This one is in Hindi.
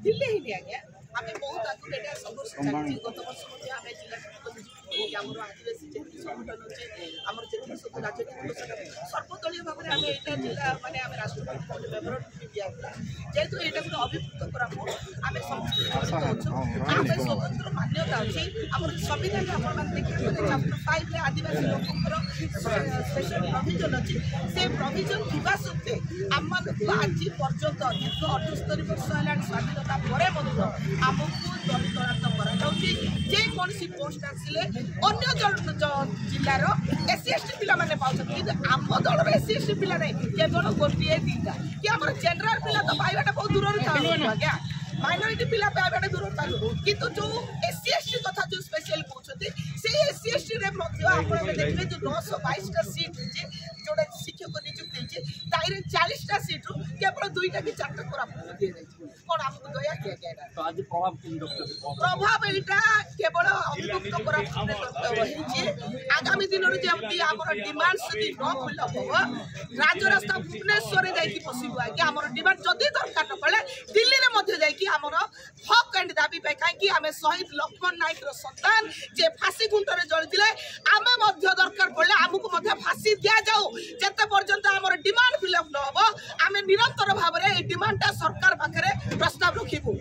दिल्ली ही आज्ञा आम बहुत आगे सब चलती गत वर्ष आम जिला आम आदिवासी जी संगठन अच्छे आम जी सब राजनीतिक सर्वदलीय भाव में आम यहाँ जिला मानने आम राष्ट्रपति मेमोरांडम दिया जेहेतु यहाँ गोटे अभिभूत करा आम आम स्वतंत्र मान्यता अच्छी आम संविधान आप देखिए चैप्टर 5 में आदिवासी लोकंर स्पेशल प्रोविजन अच्छी से प्रोविजन था सत्वे आम आज पर्यंत दीर्घ 78 वर्ष है स्वाधीनता पर आमको दलितरांत करोसी पोस्ट आसिले अन्य जिलार एससी एसटी पिला माने पाउछथि कि आम दलर एससी एसटी पिला नहीं केवल गोटे दीटा कि आम जनरल पिला तो पाइबाटा बहुत दूर था आज्ञा माइनॉरिटी पिला पाइबाटा दूर था किंतु जो एससी एसटी कथा जो स्पेशल कहते से एससी एसटी रे आप देखिए जो 922 सीट जोड़ा शिक्षक नियुक्ति ताइरे 40टा सीट केवल 2टा कि 4टा कोरापुट दिए कौन आमको दया किया प्रभाव यहाँ केवल अभिमुक्त कोरापुट आगामी दिन में जमी आम डिमांड यदि न फिलअप हम राजरास्ता भुवनेश्वर बसबू आगे आम डिमांड जदि दरकार न पड़े दिल्ली में आमर हक एंड दाबी कहीं आम शहीद लक्ष्मण नायक सन्तान जे फांसी खुंटर जलते आम दरकार पड़े आमको फांसी दि जाऊ जिते पर्यंत आम डिमांड फिलअप न हम आम निरंतर भाव में डिमांडा सरकार पाखे प्रस्ताव रखू।